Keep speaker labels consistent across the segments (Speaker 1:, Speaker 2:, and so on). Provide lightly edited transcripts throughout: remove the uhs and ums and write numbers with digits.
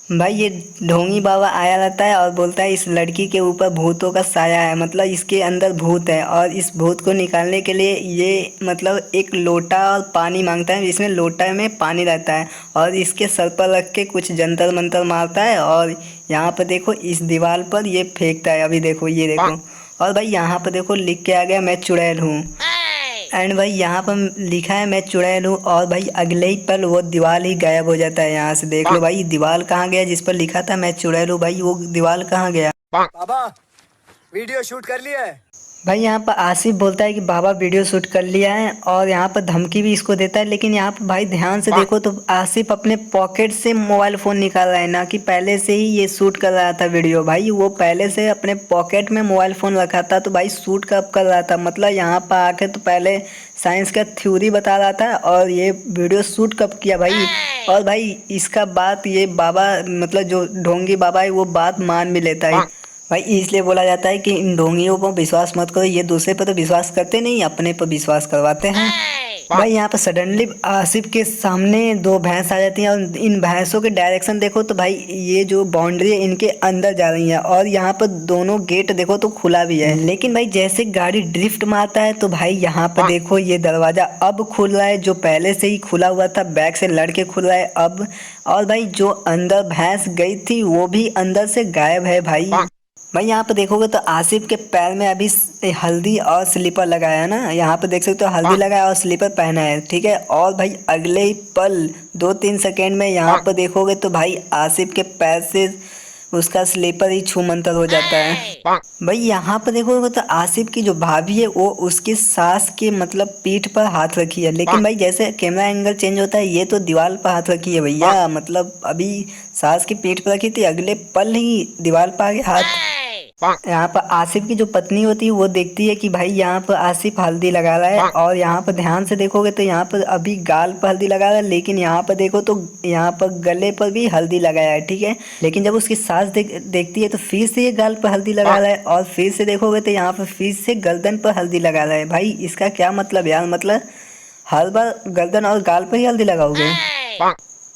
Speaker 1: भाई ये ढोंगी बाबा आया रहता है और बोलता है इस लड़की के ऊपर भूतों का साया है, मतलब इसके अंदर भूत है और इस भूत को निकालने के लिए ये मतलब एक लोटा और पानी मांगता है, जिसमें लोटा में पानी रहता है और इसके सर पर रख के कुछ जंतर मंतर मारता है और यहाँ पर देखो इस दीवार पर ये फेंकता है। अभी देखो ये देखो। और भाई यहाँ पर देखो लिख के आ गया मैं चुड़ैल हूँ। एंड भाई यहाँ पर लिखा है मैं चुड़ैल हूँ और भाई अगले ही पल वो दीवार ही गायब हो जाता है। यहाँ से देख लो भाई दीवार कहाँ गया जिस पर लिखा था मैं चुड़ैल हूँ, भाई वो दीवार कहाँ गया।
Speaker 2: बाबा वीडियो शूट कर लिया है।
Speaker 1: भाई यहाँ पर आसिफ बोलता है कि बाबा वीडियो शूट कर लिया है और यहाँ पर धमकी भी इसको देता है, लेकिन यहाँ पर भाई ध्यान से देखो तो आसिफ अपने पॉकेट से मोबाइल फ़ोन निकाल रहा है, ना कि पहले से ही ये शूट कर रहा था वीडियो। भाई वो पहले से अपने पॉकेट में मोबाइल फ़ोन रखा था, तो भाई शूट कब कर रहा था, मतलब यहाँ पर आके तो पहले साइंस का थ्योरी बता रहा था और ये वीडियो शूट कब किया भाई। और भाई इसका बात ये बाबा मतलब जो ढोंगी बाबा है वो बात मान भी लेता है। भाई इसलिए बोला जाता है कि इन ढोंगियों पर विश्वास मत करो, ये दूसरे पर तो विश्वास करते नहीं, अपने पर विश्वास करवाते हैं। भाई यहाँ पर सडनली आसिफ के सामने दो भैंस आ जाती हैं और इन भैंसों के डायरेक्शन देखो तो भाई ये जो बाउंड्री है इनके अंदर जा रही है और यहाँ पर दोनों गेट देखो तो खुला भी है, लेकिन भाई जैसे गाड़ी ड्रिफ्ट मारता है तो भाई यहाँ पर देखो ये दरवाजा अब खुल रहा है, जो पहले से ही खुला हुआ था बैक से लड़ के खुल रहा है अब। और भाई जो अंदर भैंस गई थी वो भी अंदर से गायब है भाई। भाई यहाँ पे देखोगे तो आसिफ के पैर में अभी हल्दी और स्लीपर लगाया है ना, यहाँ पे देख सकते हो हल्दी लगाया और स्लीपर पहना है, ठीक है। और भाई अगले ही पल 2-3 सेकेंड में यहाँ पे देखोगे तो भाई आसिफ के पैर से उसका स्लीपर ही छूमंतर हो जाता है। भाई यहाँ पे देखोगे तो आसिफ की जो भाभी है वो उसकी सास के मतलब पीठ पर हाथ रखी है, लेकिन भाई जैसे कैमरा एंगल चेंज होता है ये तो दीवार पर हाथ रखी है भैया, मतलब अभी सास की पीठ पर रखी थी अगले पल ही दीवार पर आ गया हाथ। यहाँ पर आसिफ की जो पत्नी होती है वो देखती है कि भाई यहाँ पर आसिफ हल्दी लगा रहा है और यहाँ पर ध्यान से देखोगे तो यहाँ पर अभी गाल पर हल्दी लगा रहा है, लेकिन यहाँ पर देखो तो यहाँ पर गले पर भी हल्दी लगाया है, ठीक है। लेकिन जब उसकी सास देखती है तो फिर से ये गाल पर हल्दी लगा रहा है और फिर से देखोगे तो यहाँ पर फिर से गर्दन पर हल्दी लगा रहा है। भाई इसका क्या मतलब यार, मतलब हर बार गर्दन और गाल पर ही हल्दी लगाओगे।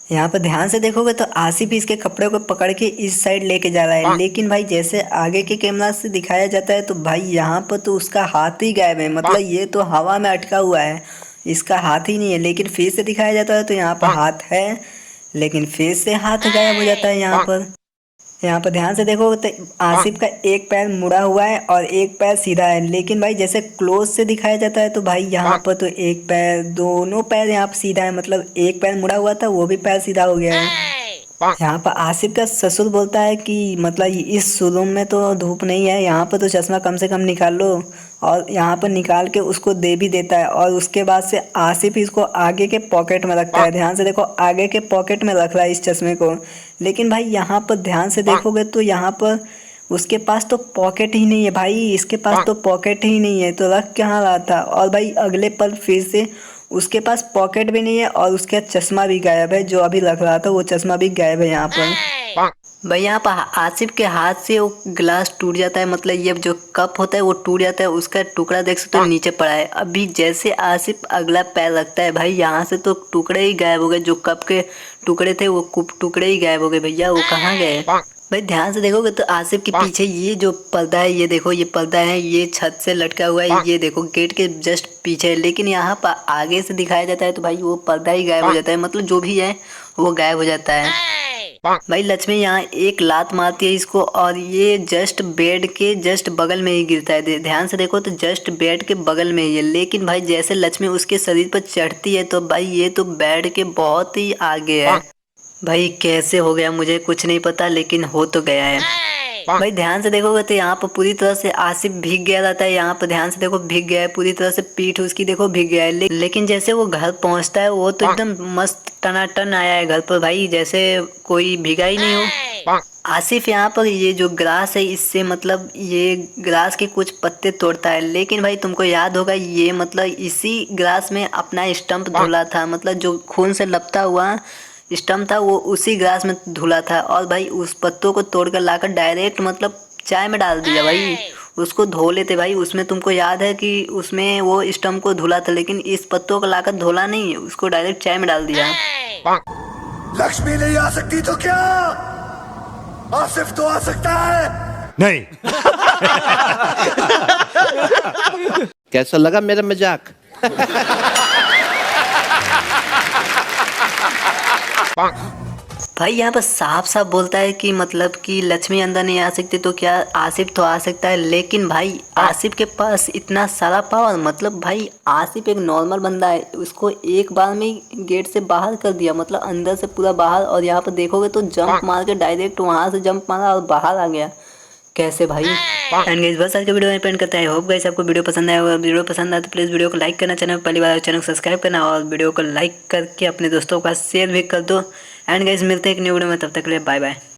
Speaker 1: यहाँ पर ध्यान से देखोगे तो आसिफ इसके कपड़े को पकड़ के इस साइड लेके जा रहा है, लेकिन भाई जैसे आगे के कैमरा से दिखाया जाता है तो भाई यहाँ पर तो उसका हाथ ही गायब है, मतलब ये तो हवा में अटका हुआ है, इसका हाथ ही नहीं है। लेकिन फिर से दिखाया जाता है तो यहाँ पर हाथ है, लेकिन फिर से हाथ गायब हो जाता है। यहाँ पर ध्यान से देखो तो आसिफ का एक पैर मुड़ा हुआ है और एक पैर सीधा है, लेकिन भाई जैसे क्लोज से दिखाया जाता है तो भाई यहाँ पर तो एक पैर दोनों पैर यहाँ पर सीधा है, मतलब एक पैर मुड़ा हुआ था वो भी पैर सीधा हो गया है। यहाँ पर आसिफ का ससुर बोलता है कि मतलब इस रूम में तो धूप नहीं है, यहाँ पर तो चश्मा कम से कम निकाल लो, और यहाँ पर निकाल के उसको दे भी देता है और उसके बाद से आसिफ इसको आगे के पॉकेट में रखता है। ध्यान से देखो आगे के पॉकेट में रख रहा है इस चश्मे को, लेकिन भाई यहाँ पर ध्यान से देखोगे तो यहाँ पर उसके पास तो पॉकेट ही नहीं है भाई, इसके पास तो पॉकेट ही नहीं है, तो रख कहाँ रहा था। और भाई अगले पल फिर से उसके पास पॉकेट भी नहीं है और उसका चश्मा भी गायब है, जो अभी लग रहा था वो चश्मा भी गायब है यहाँ पर। भाई यहाँ पर आसिफ के हाथ से वो ग्लास टूट जाता है, मतलब ये जो कप होता है वो टूट जाता है, उसका टुकड़ा देख सकते हो नीचे पड़ा है। अभी जैसे आसिफ अगला पैर रखता है भाई यहाँ से तो टुकड़े ही गायब हो गए, जो कप के टुकड़े थे वो टुकड़े ही गायब हो गए भैया, वो कहाँ गए। भाई ध्यान से देखोगे तो आसिफ के पीछे ये जो पर्दा है, ये देखो ये पर्दा है, ये छत से लटका हुआ है, ये देखो गेट के जस्ट पीछे है, लेकिन यहाँ पर आगे से दिखाया जाता है तो भाई वो पर्दा ही गायब हो जाता है, मतलब जो भी है वो गायब हो जाता है। भाई लक्ष्मी यहाँ एक लात मारती है इसको और ये जस्ट बेड के जस्ट बगल में ही गिरता है। ध्यान से देखो तो जस्ट बेड के बगल में ही है, लेकिन भाई जैसे लक्ष्मी उसके शरीर पर चढ़ती है तो भाई ये तो बेड के बहुत ही आगे है। भाई कैसे हो गया मुझे कुछ नहीं पता, लेकिन हो तो गया है। भाई ध्यान से देखोगे तो यहाँ पर पूरी तरह से आसिफ भीग गया रहता है, यहाँ पर ध्यान से देखो भीग गया है पूरी तरह से, पीठ उसकी देखो भीग गया है, लेकिन जैसे वो घर पहुँचता है वो तो एकदम मस्त टनाटन आया है घर पर भाई, जैसे कोई भीगा ही नहीं हो। आसिफ यहाँ पर ये जो ग्रास है इससे मतलब ये ग्रास के कुछ पत्ते तोड़ता है, लेकिन भाई तुमको याद होगा ये मतलब इसी ग्रास में अपना स्टंप धुला था, मतलब जो खून से लपटा हुआ स्टम्प था वो उसी ग्लास में धुला था, और भाई उस पत्तों को तोड़कर लाकर डायरेक्ट मतलब चाय में डाल दिया भाई, उसको धो लेते भाई। उसमें तुमको याद है कि उसमें वो स्टम्प को धुला था, लेकिन इस पत्तों को लाकर धोला नहीं, उसको डायरेक्ट चाय में डाल दिया।
Speaker 2: लक्ष्मी नहीं आ सकती तो क्या आसिफ तो आ सकता है।
Speaker 3: नहीं।
Speaker 4: कैसा लगा मेरा मजाक?
Speaker 1: भाई यहाँ पर साफ साफ बोलता है कि मतलब कि लक्ष्मी अंदर नहीं आ सकती तो क्या आसिफ तो आ सकता है, लेकिन भाई आसिफ के पास इतना सारा पावर, मतलब भाई आसिफ एक नॉर्मल बंदा है, उसको एक बार में ही गेट से बाहर कर दिया, मतलब अंदर से पूरा बाहर। और यहाँ पर देखोगे तो जंप मार के डायरेक्ट वहाँ से जंप मारा और बाहर आ गया, कैसे भाई। एंड गाइस बस आज का वीडियो में पेंट करता है। होप गाइस आपको वीडियो पसंद आया होगा। वीडियो पसंद आया तो प्लीज़ वीडियो को लाइक करना, चैनल पहली बार चैनल को सब्सक्राइब करना और वीडियो को लाइक करके अपने दोस्तों का शेयर भी कर दो। एंड गाइस मिलते हैं एक न्यू वीडियो में, तब तक के लिए बाय बाय।